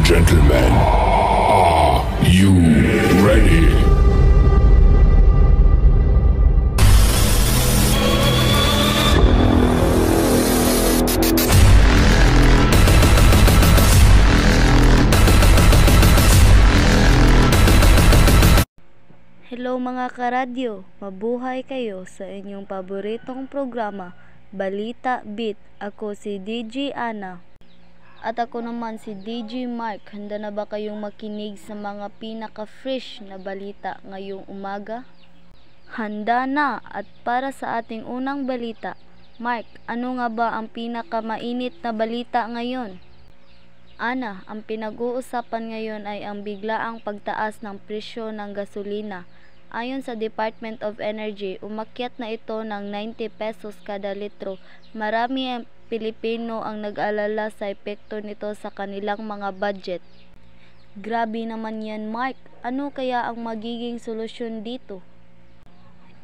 gentlemen, are you ready? Hello mga karadyo, mabuhay kayo sa inyong paboritong programa, Balita Beat. Ako si DJ Ana. At ako naman si DJ Mark. Handa na ba kayong makinig sa mga pinaka-fresh na balita ngayong umaga? Handa na! At para sa ating unang balita, Mark, ano nga ba ang pinaka-mainit na balita ngayon? Ana, ang pinag-uusapan ngayon ay ang biglaang pagtaas ng presyo ng gasolina. Ayon sa Department of Energy, umakyat na ito ng 90 pesos kada litro. Marami ang Pilipino ang nag-alala sa epekto nito sa kanilang mga budget. Grabe naman yan, Mark. Ano kaya ang magiging solusyon dito?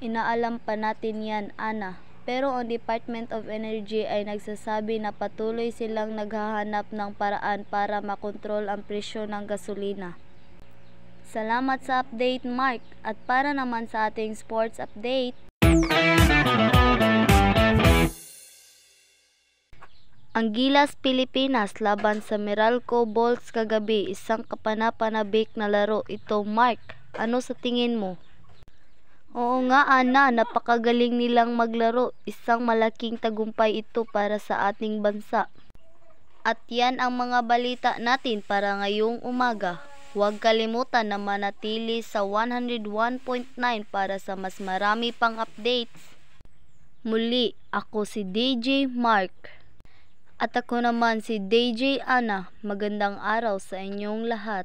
Inaalam pa natin yan, Ana. Pero ang Department of Energy ay nagsasabi na patuloy silang naghahanap ng paraan para makontrol ang presyo ng gasolina. Salamat sa update, Mark. At para naman sa ating sports update, ang Gilas Pilipinas laban sa Meralco Bolts kagabi, isang kapanapanabik na laro ito, Mark. Ano sa tingin mo? Oo nga, Ana, napakagaling nilang maglaro. Isang malaking tagumpay ito para sa ating bansa. At yan ang mga balita natin para ngayong umaga. Huwag kalimutan na manatili sa 101.9 para sa mas marami pang updates. Muli, ako si DJ Mark. At ako naman si DJ Ana. Magandang araw sa inyong lahat.